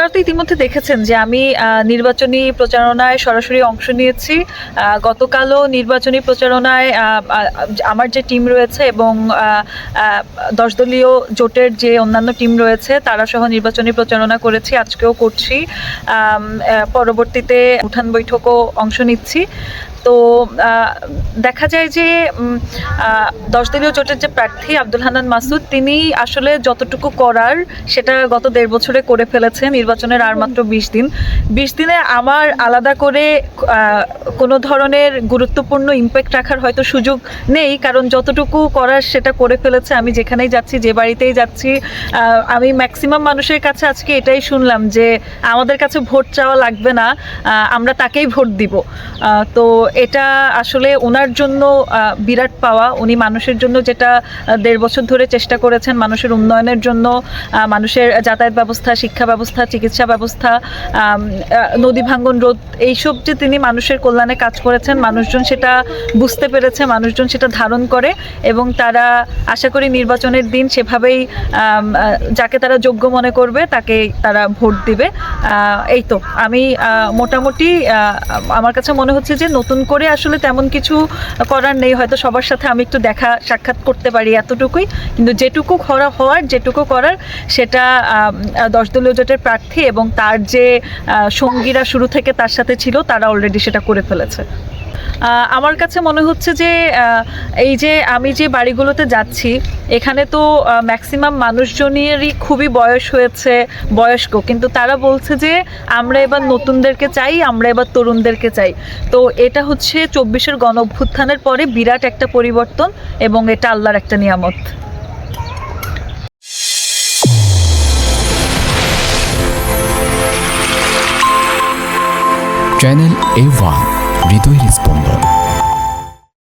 আপনারা তো ইতিমধ্যে দেখেছেন যে আমি নির্বাচনী প্রচারণায় সরাসরি অংশ নিয়েছি। গতকালও নির্বাচনী প্রচারণায় আমার যে টিম রয়েছে এবং 10 দলীয় জোটের যে অন্যান্য টিম রয়েছে তারা সহ নির্বাচনী প্রচারণা করেছি, আজকেও করছি। পরবর্তীতে উঠান বৈঠকও অংশ নিচ্ছি। তো দেখা যায় যে 10 দলীয় জোটের যে প্রার্থী আব্দুল হান্নান মাসুদ, তিনি আসলে যতটুকু করার সেটা গত 1.5 বছরে করে ফেলেছে। নির্বাচনের আর মাত্র 20 দিন। 20 দিনে আমার আলাদা করে কোনো ধরনের গুরুত্বপূর্ণ ইম্প্যাক্ট রাখার হয়তো সুযোগ নেই, কারণ যতটুকু করার সেটা করে ফেলেছে। আমি যেখানেই যাচ্ছি, যে বাড়িতেই যাচ্ছি, আমি ম্যাক্সিমাম মানুষের কাছে আজকে এটাই শুনলাম যে আমাদের কাছে ভোট চাওয়া লাগবে না, আমরা তাকেই ভোট দিব। তো এটা আসলে ওনার জন্য বিরাট পাওয়া। উনি মানুষের জন্য যেটা 1.5 বছর ধরে চেষ্টা করেছেন, মানুষের উন্নয়নের জন্য, মানুষের যাতায়াত ব্যবস্থা, শিক্ষা ব্যবস্থা, চিকিৎসা ব্যবস্থা, নদী ভাঙ্গন রোধ, এইসব যে তিনি মানুষের কল্যাণে কাজ করেছেন, মানুষজন সেটা বুঝতে পেরেছে, মানুষজন সেটা ধারণ করে এবং তারা আশা করি নির্বাচনের দিন সেভাবেই যাকে তারা যোগ্য মনে করবে তাকে তারা ভোট দিবে। এই তো আমি মোটামুটি আমার কাছে মনে হচ্ছে যে নতুন করে আসলে তেমন কিছু করার নেই। হয়তো সবার সাথে আমি একটু দেখা সাক্ষাৎ করতে পারি, এতটুকুই। কিন্তু যেটুকু যেটুকু করার সেটা 10 দলীয় জোটের প্রার্থী এবং তার যে সঙ্গীরা শুরু থেকে তার সাথে ছিল তারা অলরেডি সেটা করে ফেলেছে। আমার কাছে মনে হচ্ছে যে এই যে আমি যে বাড়িগুলোতে যাচ্ছি, এখানে তো ম্যাক্সিমাম মানুষজনেরই খুবই বয়স হয়েছে, বয়স্ক, কিন্তু তারা বলছে যে আমরা এবার নতুনদেরকে চাই, আমরা এবার তরুণদেরকে চাই। তো এটা হচ্ছে 24-এর গণঅভ্যুত্থানের পরে বিরাট একটা পরিবর্তন এবং এটা আল্লাহর একটা নিয়ামত। চ্যানেল A1 হৃদয়ের স্পন্দন।